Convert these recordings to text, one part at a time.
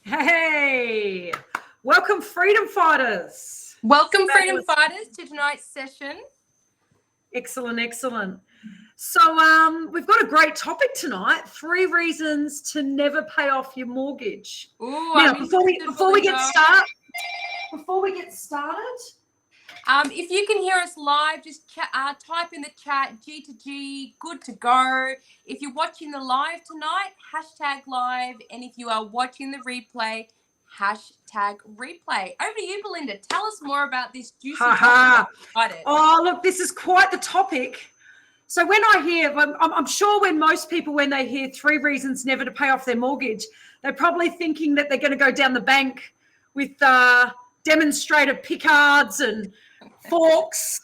Hey, welcome Freedom Fighters. Welcome Freedom Fighters to tonight's session. Excellent. So we've got a great topic tonight, 3 reasons to never pay off your mortgage. Ooh, now, before we get started, if you can hear us live, just type in the chat G to G, good to go. If you're watching the live tonight, #live. And if you are watching the replay, #replay. Over to you, Belinda. Tell us more about this juicy topic. Oh, look, this is quite the topic. So when I hear, I'm sure when most people, when they hear 3 reasons never to pay off their mortgage, they're probably thinking that they're going to go down the bank with demonstrator pickards and forks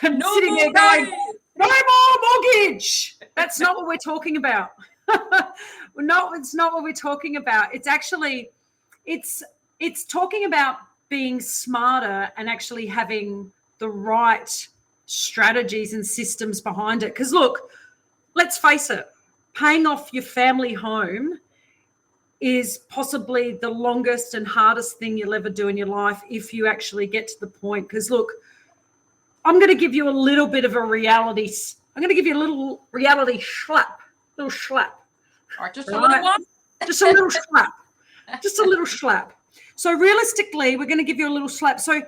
and sitting there going, no more mortgage. That's not what we're talking about. No, it's not what we're talking about. It's actually, it's talking about being smarter and actually having the right strategies and systems behind it. Because look, let's face it, paying off your family home is possibly the longest and hardest thing you'll ever do in your life if you actually get to the point. Because look, I'm going to give you a little bit of a reality. I'm going to give you a little reality slap. Or just a little one. Just a little slap. Just a little slap. So realistically, we're going to give you a little slap. So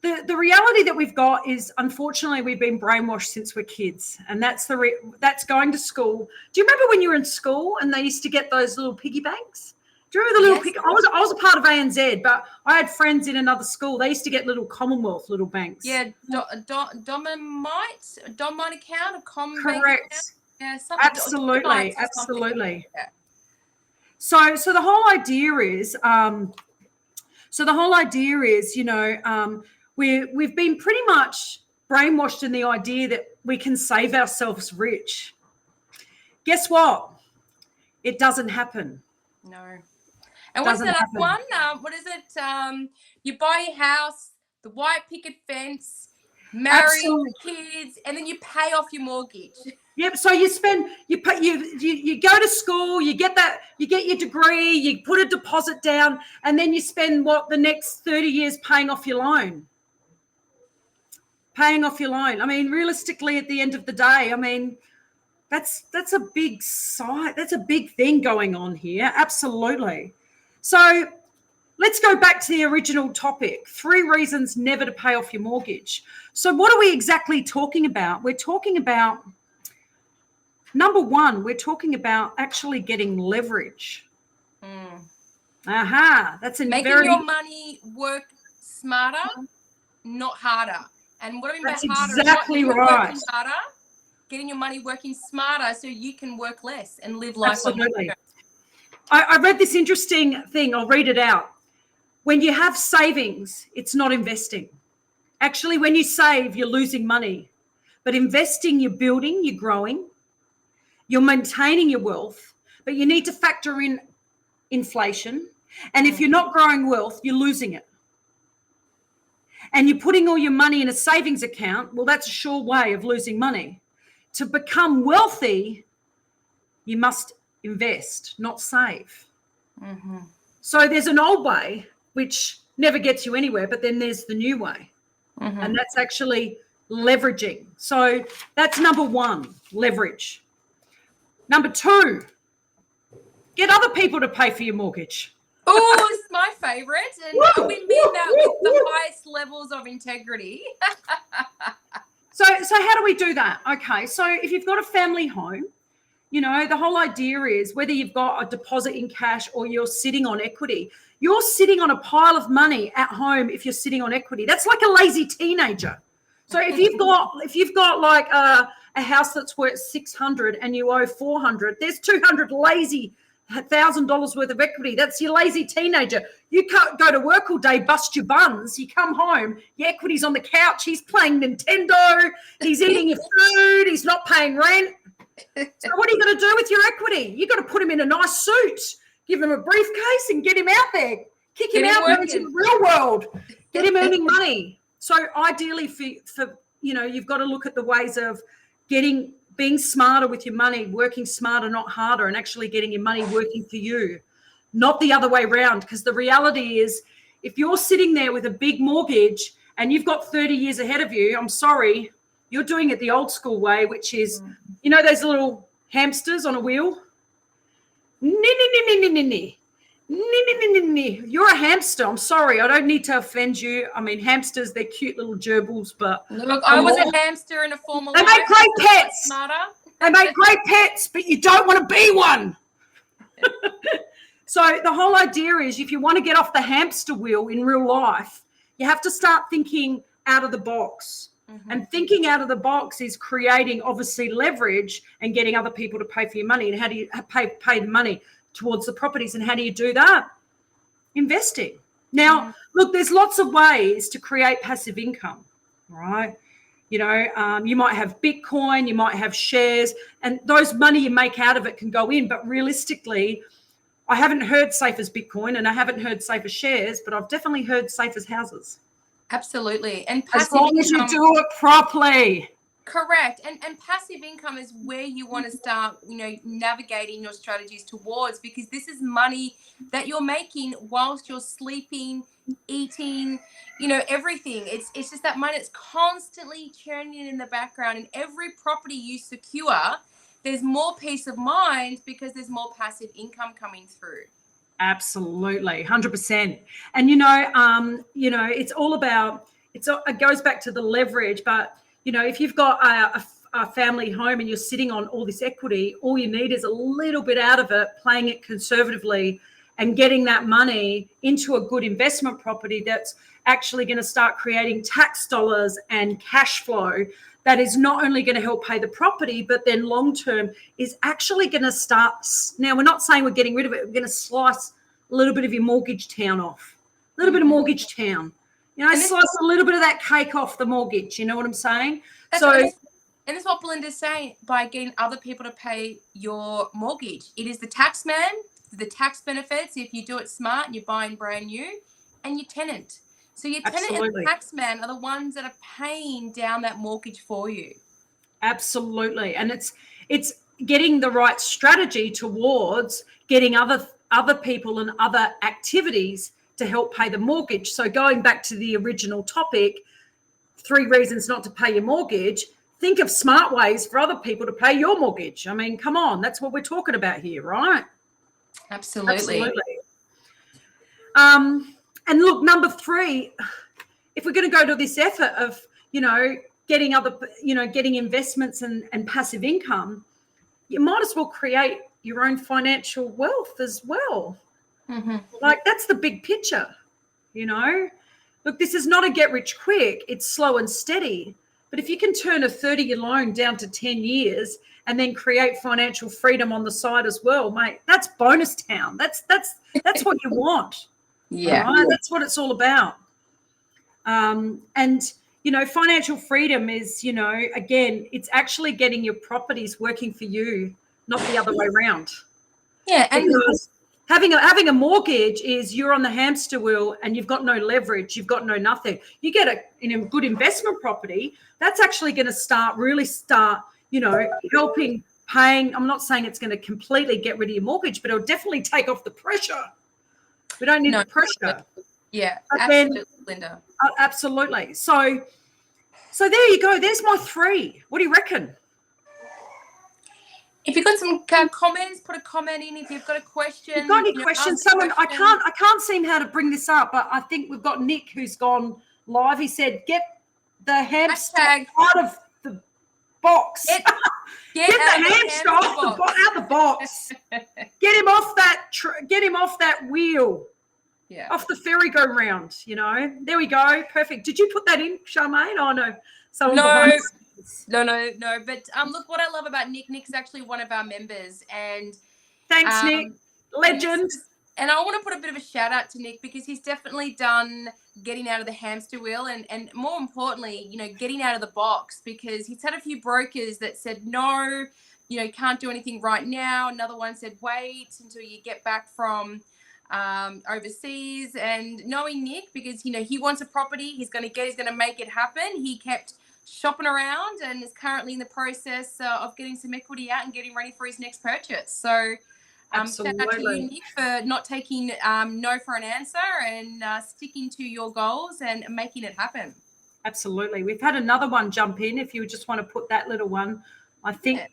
the reality that we've got is, unfortunately, we've been brainwashed since we're kids, and that's that's going to school. Do you remember when you were in school and they used to get those little piggy banks? Do you remember the little piggy? I was a part of ANZ, but I had friends in another school. They used to get little Commonwealth little banks. Yeah, Domine account, a common correct. Account. Yeah, Absolutely. Yeah. So the whole idea is, you know, we've been pretty much brainwashed in the idea that we can save ourselves rich. Guess what? It doesn't happen. No. And what's that other one? What is it? You buy your house, the white picket fence, marry kids, and then you pay off your mortgage. Yep. So you go to school, you get your degree, you put a deposit down, and then you spend the next 30 years paying off your loan. I mean, realistically, at the end of the day, I mean, that's a big that's a big thing going on here. Absolutely. So let's go back to the original topic, 3 reasons never to pay off your mortgage. So what are we exactly talking about? We're talking about, number 1, we're talking about actually getting leverage. That's making your money work smarter, not harder. And what I mean by harder, exactly right. Working harder, getting your money working smarter so you can work less and live life. Absolutely. I read this interesting thing. I'll read it out. When you have savings, it's not investing. Actually, when you save, you're losing money. But investing, you're building, you're growing, you're maintaining your wealth, but you need to factor in inflation. And if you're not growing wealth, you're losing it. And you're putting all your money in a savings account, well, that's a sure way of losing money. To become wealthy, you must invest, not save. Mm-hmm. So there's an old way, which never gets you anywhere, but then there's the new way. Mm-hmm. And that's actually leveraging. So that's number 1, leverage. Number 2, get other people to pay for your mortgage. Oh, it's my favorite. And we mean that with the highest levels of integrity. So how do we do that? Okay, so if you've got a family home, you know, the whole idea is whether you've got a deposit in cash or you're sitting on equity, you're sitting on a pile of money at home if you're sitting on equity. That's like a lazy teenager. So if you've got like a house that's worth 600 and you owe 400, there's 200 lazy $1,000 worth of equity. That's your lazy teenager. You can't go to work all day, bust your buns. You come home, your equity's on the couch. He's playing Nintendo. He's eating your food. He's not paying rent. So what are you going to do with your equity? You've got to put him in a nice suit, give him a briefcase and get him out there. Kick him out into the real world. Get him earning money. So ideally for you've got to look at the ways of being smarter with your money, working smarter, not harder, and actually getting your money working for you, not the other way around. Because the reality is, if you're sitting there with a big mortgage and you've got 30 years ahead of you, I'm sorry, you're doing it the old school way, which is, you know, those little hamsters on a wheel? You're a hamster. I'm sorry. I don't need to offend you. I mean, hamsters, they're cute little gerbils, but... Look, I was a hamster in a former life. They make great pets. Smarter. They make great pets, but you don't want to be one. So the whole idea is, if you want to get off the hamster wheel in real life, you have to start thinking out of the box. Mm-hmm. And thinking out of the box is creating, obviously, leverage and getting other people to pay for your money. And how do you pay the money towards the properties? And how do you do that? Investing. Now, look, there's lots of ways to create passive income, right? You know, you might have Bitcoin, you might have shares, and those money you make out of it can go in. But realistically, I haven't heard safe as Bitcoin and I haven't heard safe as shares, but I've definitely heard safe as houses. Absolutely. And as long as you do it properly. Correct. And passive income is where you want to start, you know, navigating your strategies towards, because this is money that you're making whilst you're sleeping, eating, you know, everything. It's just that money that's constantly churning in the background, and every property you secure, there's more peace of mind because there's more passive income coming through. Absolutely, 100%. And you know, it's all about, it goes back to the leverage. But you know, if you've got a family home and you're sitting on all this equity, all you need is a little bit out of it, playing it conservatively, and getting that money into a good investment property that's actually going to start creating tax dollars and cash flow. That is not only going to help pay the property, but then long term is actually going to start. Now, we're not saying we're getting rid of it. We're going to slice a little bit of your mortgage town off, a little bit of mortgage town. You know, slice a little bit of that cake off the mortgage. You know what I'm saying? And that's what Belinda's saying, by getting other people to pay your mortgage. It is the tax man, the tax benefits if you do it smart and you're buying brand new, and your tenant. So your tenant and the tax man are the ones that are paying down that mortgage for you. Absolutely. And it's getting the right strategy towards getting other people and other activities to help pay the mortgage. So going back to the original topic, 3 reasons not to pay your mortgage, think of smart ways for other people to pay your mortgage. I mean, come on, that's what we're talking about here, right? Absolutely. And look, number 3, if we're going to go to this effort of, you know, getting investments and passive income, you might as well create your own financial wealth as well. Mm-hmm. Like, that's the big picture, you know. Look, this is not a get rich quick. It's slow and steady. But if you can turn a 30-year loan down to 10 years and then create financial freedom on the side as well, mate, that's bonus town. That's what you want. Yeah. Right? That's what it's all about. And, you know, financial freedom is, you know, again, it's actually getting your properties working for you, not the other way around. Yeah. And because having a mortgage is you're on the hamster wheel and you've got no leverage, you've got no nothing. You get in a good investment property, that's actually going to really start, you know, helping paying. I'm not saying it's going to completely get rid of your mortgage, but it'll definitely take off the pressure. We don't need the pressure. Yeah, absolutely, Linda. Absolutely. So there you go. There's my 3. What do you reckon? If you've got some comments, put a comment in. If you've got a question, if you've got any questions, someone, I can't seem how to bring this up, but I think we've got Nick who's gone live. He said, "Get the hamster out of the box. Get the hamster out the box. Get him off that wheel. Yeah, off the ferry-go-round. You know, there we go. Perfect. Did you put that in, Charmaine? Oh no, No. But look, what I love about Nick's actually one of our members, and thanks, Nick, legend. And I want to put a bit of a shout out to Nick, because he's definitely done getting out of the hamster wheel, and more importantly, you know, getting out of the box, because he's had a few brokers that said no, you know, can't do anything right now. Another one said wait until you get back from overseas. And knowing Nick, because you know he wants a property, he's going to make it happen. He kept shopping around and is currently in the process of getting some equity out and getting ready for his next purchase. So Shout out to you, Absolutely. Nick, for not taking no for an answer and sticking to your goals and making it happen. Absolutely. We've had another one jump in. If you just want to put that little one, I think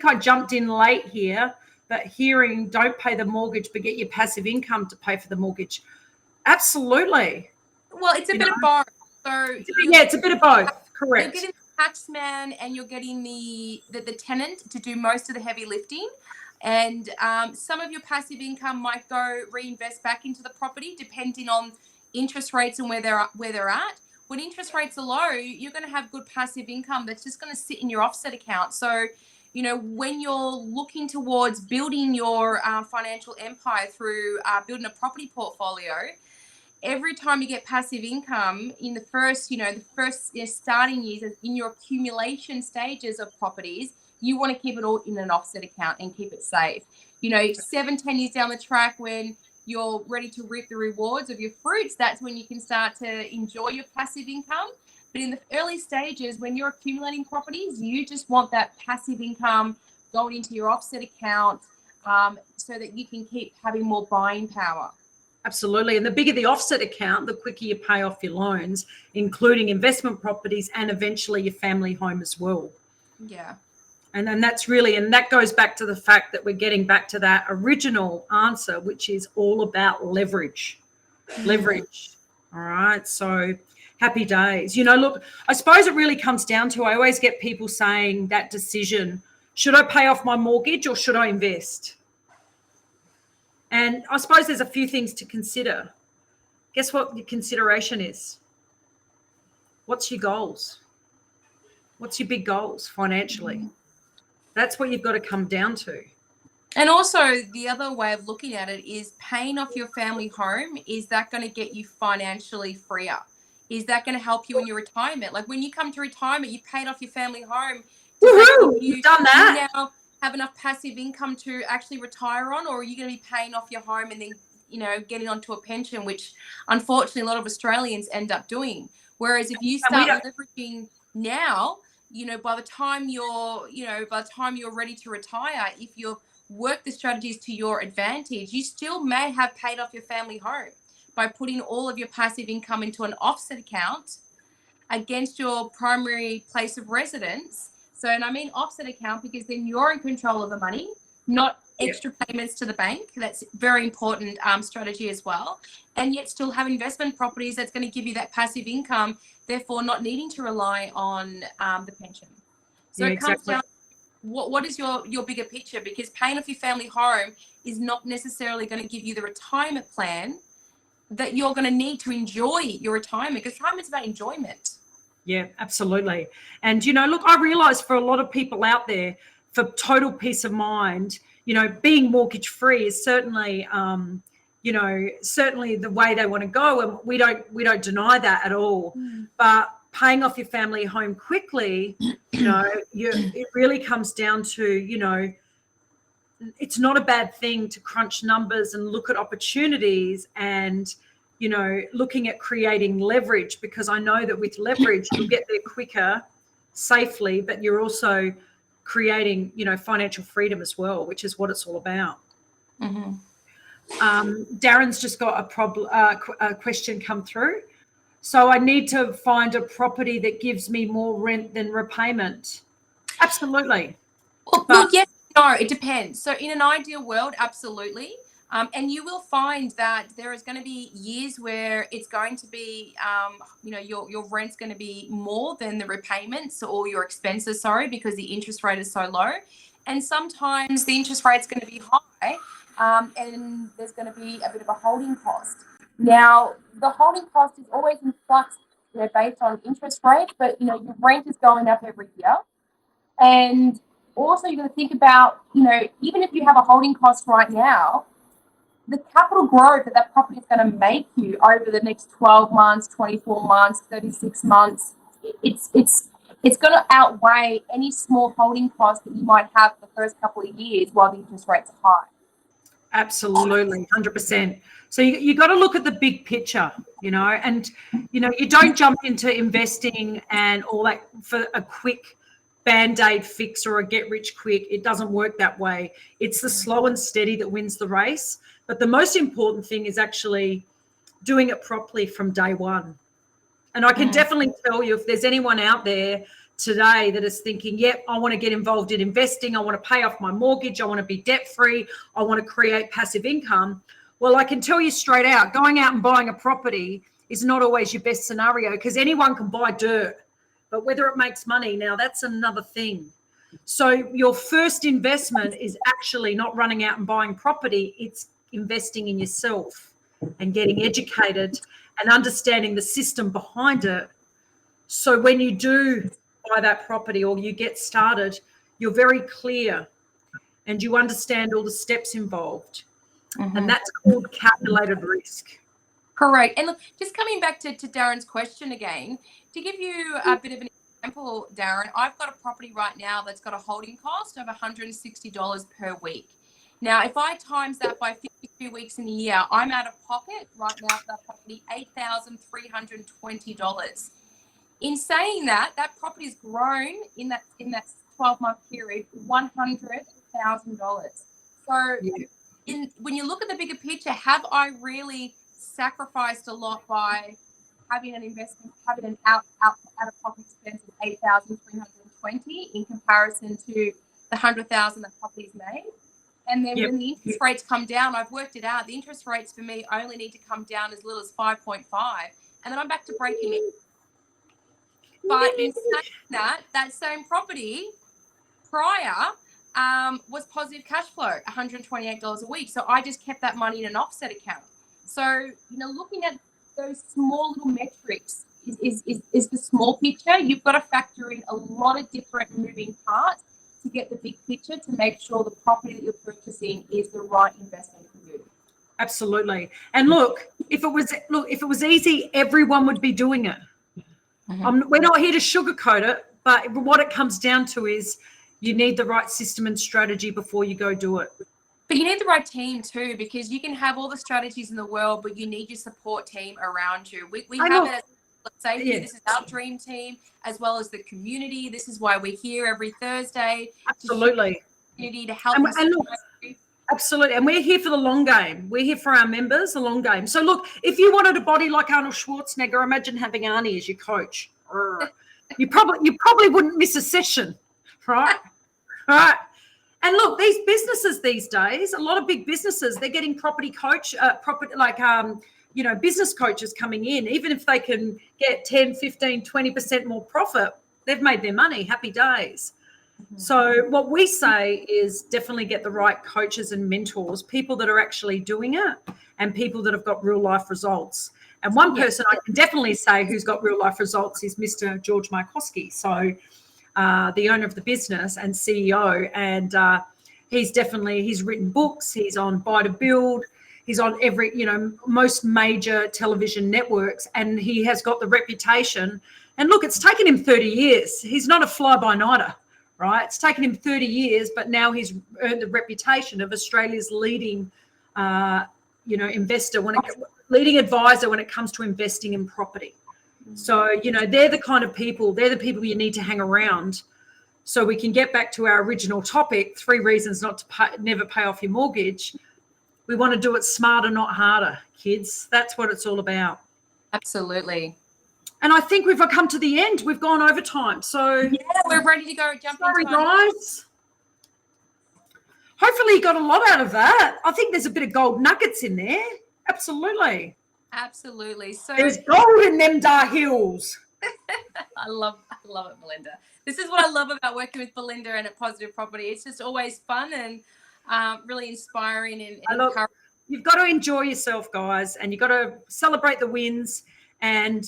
I jumped in late here, but hearing don't pay the mortgage, but get your passive income to pay for the mortgage. Absolutely. Well, it's a bit of both. So it's a bit of both. Correct. You're getting the tax man and you're getting the tenant to do most of the heavy lifting. And some of your passive income might go reinvest back into the property, depending on interest rates and where they're at. When interest rates are low, you're going to have good passive income that's just going to sit in your offset account. So, when you're looking towards building your financial empire through building a property portfolio, every time you get passive income in the first starting years in your accumulation stages of properties, you want to keep it all in an offset account and keep it safe. 7-10 years down the track, when you're ready to reap the rewards of your fruits, that's when you can start to enjoy your passive income. But in the early stages, when you're accumulating properties, you just want that passive income going into your offset account so that you can keep having more buying power. Absolutely. And the bigger the offset account, the quicker you pay off your loans, including investment properties and eventually your family home as well. Yeah. And then that goes back to the fact that we're getting back to that original answer, which is all about leverage. Leverage. All right. So happy days. Look, I suppose it really comes down to, I always get people saying that decision, should I pay off my mortgage or should I invest? And I suppose there's a few things to consider. Guess what your consideration is? What's your goals? What's your big goals financially? That's what you've got to come down to. And also the other way of looking at it is paying off your family home. Is that going to get you financially freer? Is that going to help you in your retirement? Like when you come to retirement, you paid off your family home. Woohoo! You've done that. You now have enough passive income to actually retire on, or are you going to be paying off your home and then, getting onto a pension, which unfortunately a lot of Australians end up doing. Whereas if you start leveraging now, by the time you're ready to retire, if you work the strategies to your advantage, you still may have paid off your family home by putting all of your passive income into an offset account against your primary place of residence. So, and I mean offset account because then you're in control of the money, not extra payments to the bank. That's very important strategy as well. And yet still have investment properties that's going to give you that passive income, therefore not needing to rely on the pension. So it comes down to what is your bigger picture? Because paying off your family home is not necessarily going to give you the retirement plan that you're going to need to enjoy your retirement, because retirement's about enjoyment. Yeah, absolutely. And, look, I realise for a lot of people out there, for total peace of mind, being mortgage free is certainly, certainly the way they want to go. And we don't deny that at all. But paying off your family home quickly, it really comes down to, it's not a bad thing to crunch numbers and look at opportunities and, looking at creating leverage, because I know that with leverage, you'll get there quicker, safely, but you're also creating, financial freedom as well, which is what it's all about. Darren's just got a question come through. So I need to find a property that gives me more rent than repayment. Absolutely. Well, yes, no, it depends. So in an ideal world, absolutely. And you will find that there is going to be years where it's going to be, your rent's going to be more than the repayments or your expenses, because the interest rate is so low. And sometimes the interest rate's going to be high and there's going to be a bit of a holding cost. Now, the holding cost is always in flux, based on interest rate, but, your rent is going up every year. And also you're going to think about, even if you have a holding cost right now, the capital growth that property is going to make you over the next 12 months, 24 months, 36 months, it's going to outweigh any small holding cost that you might have for the first couple of years while the interest rates are high. Absolutely, 100%. So you got to look at the big picture, and, you don't jump into investing and all that for a quick Band-Aid fix or a get-rich-quick. It doesn't work that way. It's the slow and steady that wins the race. But the most important thing is actually doing it properly from day one. And I can definitely tell you, if there's anyone out there today that is thinking, yep, I want to get involved in investing, I want to pay off my mortgage, I want to be debt-free, I want to create passive income, well, I can tell you straight out, going out and buying a property is not always your best scenario, because anyone can buy dirt. But whether it makes money, now that's another thing. So your first investment is actually not running out and buying property, it's investing in yourself and getting educated and understanding the system behind it. So when you do buy that property or you get started, you're very clear and you understand all the steps involved. And that's called calculated risk. Correct. And look, just coming back to Darren's question again, to give you a bit of an example, Darren, I've got a property right now that's got a holding cost of $160 per week. Now, if I times that by 52 weeks in a year, I'm out of pocket right now for that property, $8,320. In saying that, that property's grown in that 12-month period, $100,000. So when you look at the bigger picture, have I really sacrificed a lot by having an investment, having an out-of-pocket expense of $8,320 in comparison to the $100,000 that property's made? And then when the interest rates come down, I've worked it out. The interest rates for me only need to come down as little as 5.5, and then I'm back to breaking it. But in saying that, that same property prior was positive cash flow, $128 a week. So I just kept that money in an offset account. So, looking at those small little metrics is the small picture. You've got to factor in a lot of different moving parts to get the big picture, to make sure the property that you're purchasing is the right investment for you. Absolutely. And look, if it was easy, everyone would be doing it. We're not here to sugarcoat it, but what it comes down to is you need the right system and strategy before you go do it. But you need the right team too, because you can have all the strategies in the world, but you need your support team around you. We have it as, let's say, this is our dream team, as well as the community. This is why we're here every Thursday. Absolutely. To help absolutely. And we're here for the long game. We're here for our members, the long game. So look, if you wanted a body like Arnold Schwarzenegger, imagine having Arnie as your coach. You probably wouldn't miss a session, right? Right. And look, these businesses these days, a lot of big businesses, they're getting business coaches coming in. Even if they can get 10, 15, 20% more profit, they've made their money. Happy days. So what we say is definitely get the right coaches and mentors, people that are actually doing it and people that have got real life results. And one person I can definitely say who's got real life results is Mr. George Markowski. So the owner of the business and CEO. And he's written books. He's on Buy to Build. He's on most major television networks, and he has got the reputation. And look, it's taken him 30 years. He's not a fly-by-nighter. Right, it's taken him 30 years, but now he's earned the reputation of Australia's leading, investor leading advisor when it comes to investing in property. So they're the kind of people. They're the people you need to hang around. So we can get back to our original topic: 3 reasons not to never pay off your mortgage. We want to do it smarter, not harder, kids. That's what it's all about. Absolutely. And I think we've come to the end. We've gone over time. So we're ready to go. Sorry, guys. Hopefully you got a lot out of that. I think there's a bit of gold nuggets in there. Absolutely. Absolutely. So there's gold in them dar hills. I love it, Belinda. This is what I love about working with Belinda and at Positive Property. It's just always fun and really inspiring and encouraging. You've got to enjoy yourself, guys, and you've got to celebrate the wins. And,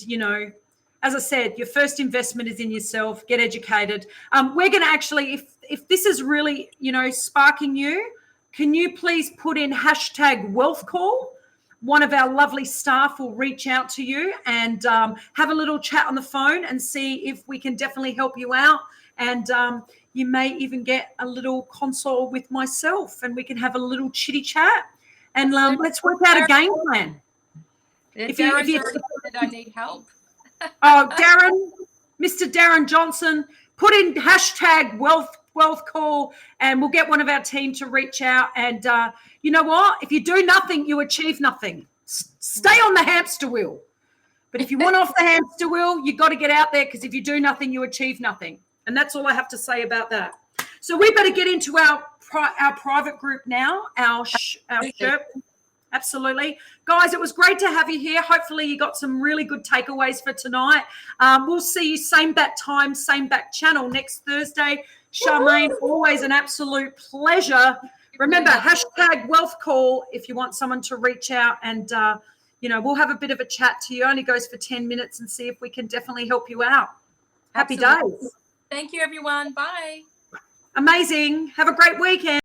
as I said, your first investment is in yourself. Get educated. We're going to actually, if this is really, sparking you, can you please put in #wealthcall? One of our lovely staff will reach out to you and have a little chat on the phone and see if we can definitely help you out. And you may even get a little console with myself and we can have a little chitty chat and let's work out a game plan. If you said I need help. Oh, Darren, Mr. Darren Johnson, put in hashtag wealth call, and we'll get one of our team to reach out. And you know what? If you do nothing, you achieve nothing. Stay on the hamster wheel. But if you want off the hamster wheel, you got to get out there, because if you do nothing, you achieve nothing. And that's all I have to say about that. So we better get into our private group now, our shirt. Absolutely. Guys, it was great to have you here. Hopefully you got some really good takeaways for tonight. We'll see you same bat time, same bat channel next Thursday. Charmaine, always an absolute pleasure. Remember, hashtag wealth call if you want someone to reach out, and, we'll have a bit of a chat to you. Only goes for 10 minutes, and see if we can definitely help you out. Happy days. Thank you, everyone. Bye. Amazing. Have a great weekend.